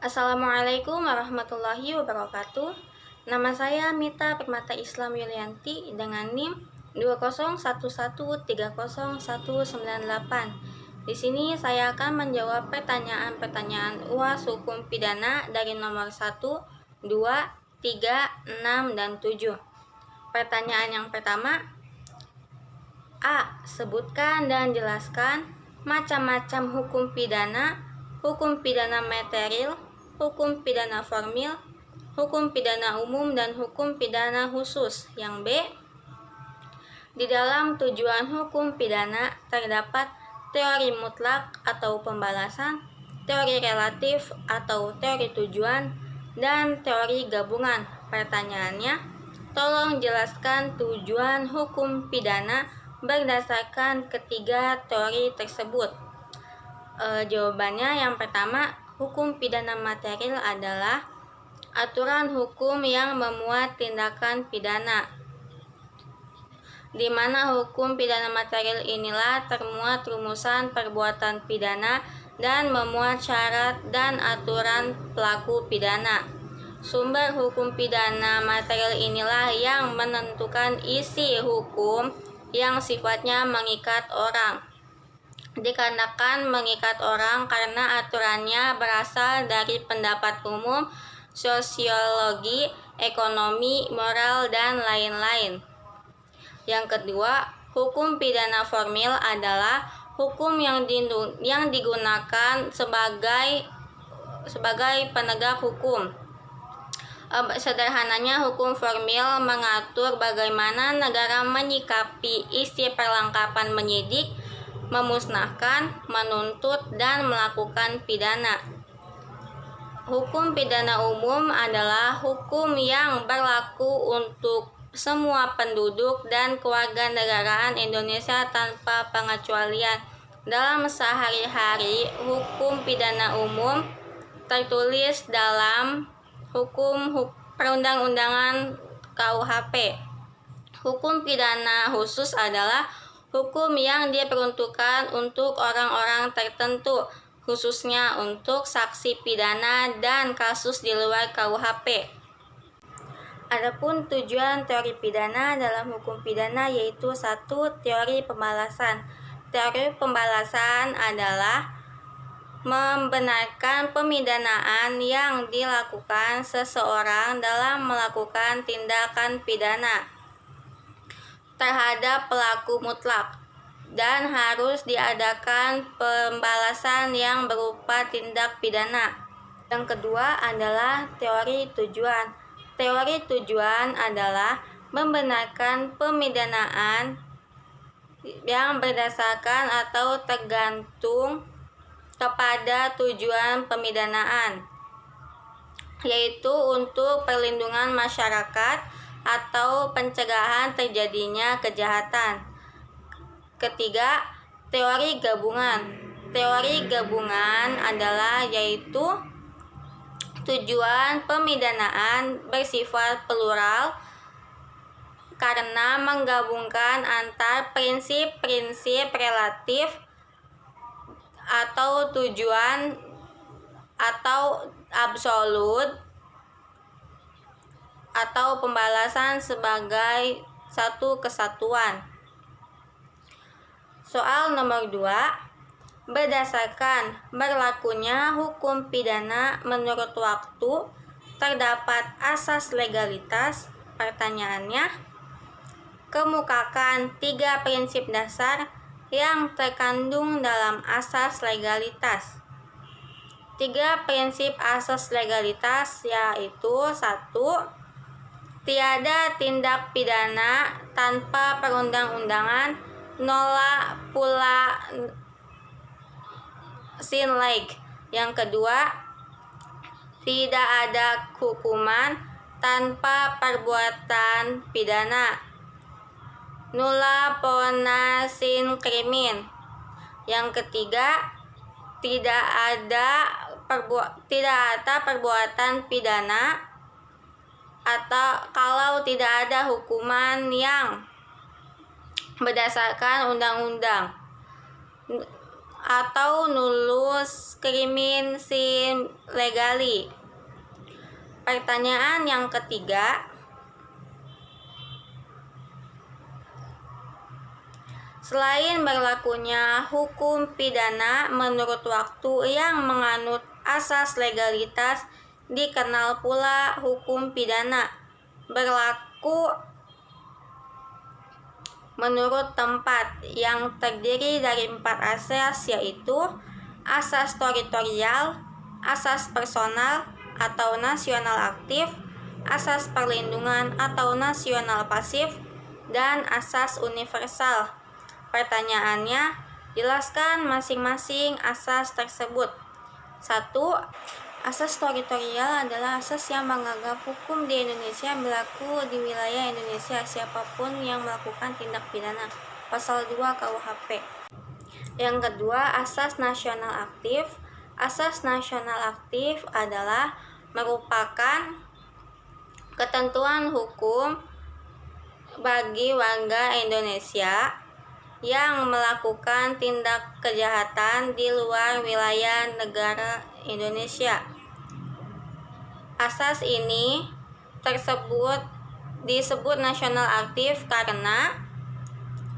Assalamualaikum warahmatullahi wabarakatuh. Nama saya Mita Permata Islam Yulianti dengan NIM 201130198. Di sini saya akan menjawab pertanyaan-pertanyaan UAS hukum pidana dari nomor 1, 2, 3, 6, dan 7. Pertanyaan yang pertama, A. Sebutkan dan jelaskan macam-macam hukum pidana material, hukum pidana formil, hukum pidana umum, dan hukum pidana khusus. Yang B. Di dalam tujuan hukum pidana terdapat teori mutlak atau pembalasan, teori relatif atau teori tujuan, dan teori gabungan. Pertanyaannya, tolong jelaskan tujuan hukum pidana berdasarkan ketiga teori tersebut. Jawabannya yang pertama, hukum pidana material adalah aturan hukum yang memuat tindakan pidana, di mana hukum pidana material inilah termuat rumusan perbuatan pidana dan memuat syarat dan aturan pelaku pidana. Sumber hukum pidana material inilah yang menentukan isi hukum yang sifatnya mengikat orang. Dikarenakan mengikat orang karena aturannya berasal dari pendapat umum, sosiologi, ekonomi, moral, dan lain-lain. Yang kedua, hukum pidana formil adalah hukum yang digunakan sebagai penegak hukum. Sederhananya, hukum formil mengatur bagaimana negara menyikapi isi perlengkapan menyidik, memusnahkan, menuntut, dan melakukan pidana. Hukum pidana umum adalah hukum yang berlaku untuk semua penduduk dan kewarganegaraan Indonesia tanpa pengecualian. Dalam sehari-hari, hukum pidana umum tertulis dalam hukum perundang-undangan KUHP. Hukum pidana khusus adalah hukum yang diperuntukkan untuk orang-orang tertentu, khususnya untuk saksi pidana dan kasus di luar KUHP. Adapun tujuan teori pidana dalam hukum pidana yaitu 1. Teori pembalasan. Teori pembalasan adalah membenarkan pemidanaan yang dilakukan seseorang dalam melakukan tindakan pidana terhadap pelaku mutlak, dan harus diadakan pembalasan yang berupa tindak pidana. Yang kedua adalah teori tujuan. Teori tujuan adalah membenarkan pemidanaan yang berdasarkan atau tergantung kepada tujuan pemidanaan, yaitu untuk perlindungan masyarakat atau pencegahan terjadinya kejahatan. Ketiga, teori gabungan. Teori gabungan adalah yaitu tujuan pemidanaan bersifat plural karena menggabungkan antar prinsip-prinsip relatif atau tujuan atau absolut atau pembalasan sebagai satu kesatuan. Soal nomor 2, berdasarkan berlakunya hukum pidana menurut waktu, terdapat asas legalitas. Pertanyaannya, kemukakan 3 prinsip dasar yang terkandung dalam asas legalitas. 3 prinsip asas legalitas yaitu 1. Tiada tindak pidana tanpa perundang-undangan, nola pula sin lege. Yang kedua, tidak ada hukuman tanpa perbuatan pidana, nulla pona sin crimin. Yang ketiga, tidak ada perbuatan pidana atau kalau tidak ada hukuman yang berdasarkan undang-undang atau nullus crimin sine legali. Pertanyaan yang ketiga, selain berlakunya hukum pidana menurut waktu yang menganut asas legalitas, dikenal pula hukum pidana berlaku menurut tempat yang terdiri dari 4 asas, yaitu asas teritorial, asas personal atau nasional aktif, asas perlindungan atau nasional pasif, dan asas universal. Pertanyaannya, jelaskan masing-masing asas tersebut. 1. Asas teritorial adalah asas yang menganggap hukum di Indonesia berlaku di wilayah Indonesia siapapun yang melakukan tindak pidana. Pasal 2 KUHP. Yang kedua, asas nasional aktif. Asas nasional aktif adalah merupakan ketentuan hukum bagi warga Indonesia yang melakukan tindak kejahatan di luar wilayah negara Indonesia. Asas ini disebut nasional aktif karena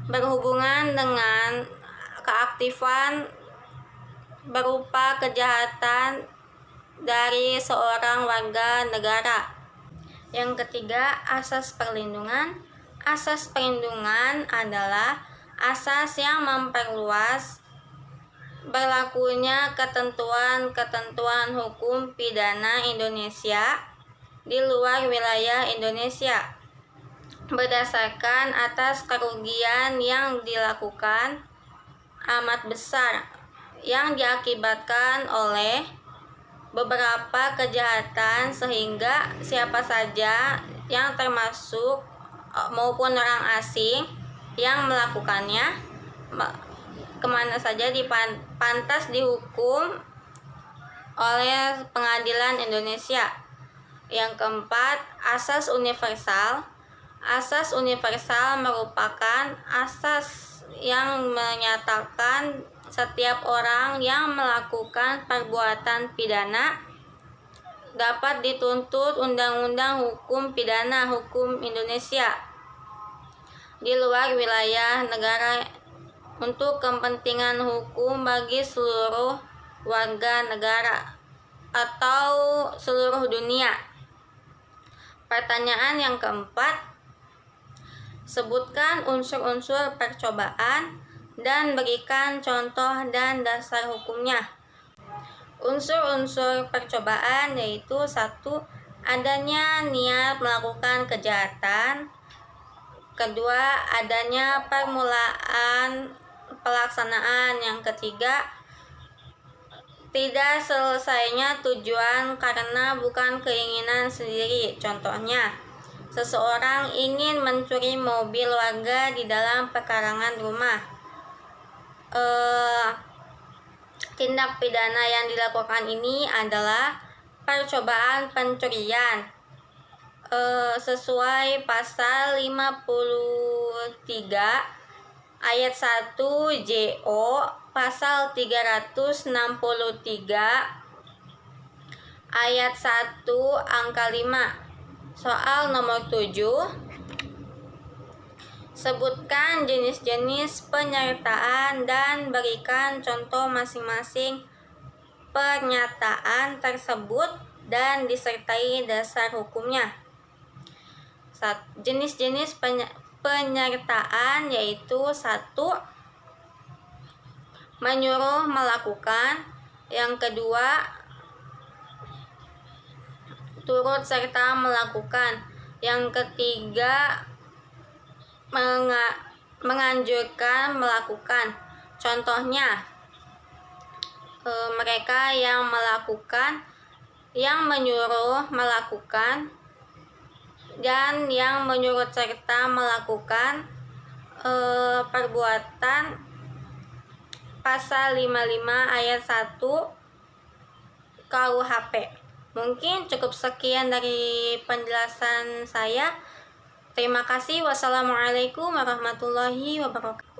berhubungan dengan keaktifan berupa kejahatan dari seorang warga negara. Yang ketiga, asas perlindungan. Asas perlindungan adalah asas yang memperluas berlakunya ketentuan-ketentuan hukum pidana Indonesia di luar wilayah Indonesia berdasarkan atas kerugian yang dilakukan amat besar yang diakibatkan oleh beberapa kejahatan, sehingga siapa saja yang termasuk maupun orang asing yang melakukannya kemana saja pantas dihukum oleh pengadilan Indonesia. Yang keempat, asas universal. Asas universal merupakan asas yang menyatakan setiap orang yang melakukan perbuatan pidana dapat dituntut Undang-Undang Hukum Pidana Hukum Indonesia di luar wilayah negara untuk kepentingan hukum bagi seluruh warga negara atau seluruh dunia. Pertanyaan yang keempat, sebutkan unsur-unsur percobaan dan berikan contoh dan dasar hukumnya. Unsur-unsur percobaan yaitu 1. Adanya niat melakukan kejahatan. Kedua, adanya permulaan pelaksanaan. Yang ketiga, tidak selesainya tujuan karena bukan keinginan sendiri. Contohnya, seseorang ingin mencuri mobil warga di dalam pekarangan rumah. Tindak pidana yang dilakukan ini adalah percobaan pencurian sesuai pasal 53 ayat 1 JO, pasal 363 ayat 1 angka 5. Soal nomor 7, sebutkan jenis-jenis penyertaan dan berikan contoh masing-masing pernyataan tersebut dan disertai dasar hukumnya. Jenis-jenis penyertaan yaitu 1. Menyuruh melakukan. Yang kedua, turut serta melakukan. Yang ketiga, menganjurkan melakukan. Contohnya, mereka yang melakukan, yang menyuruh melakukan, dan yang menyurut serta melakukan perbuatan pasal 55 ayat 1 KUHP. Mungkin cukup sekian dari penjelasan saya. Terima kasih. Wassalamualaikum warahmatullahi wabarakatuh.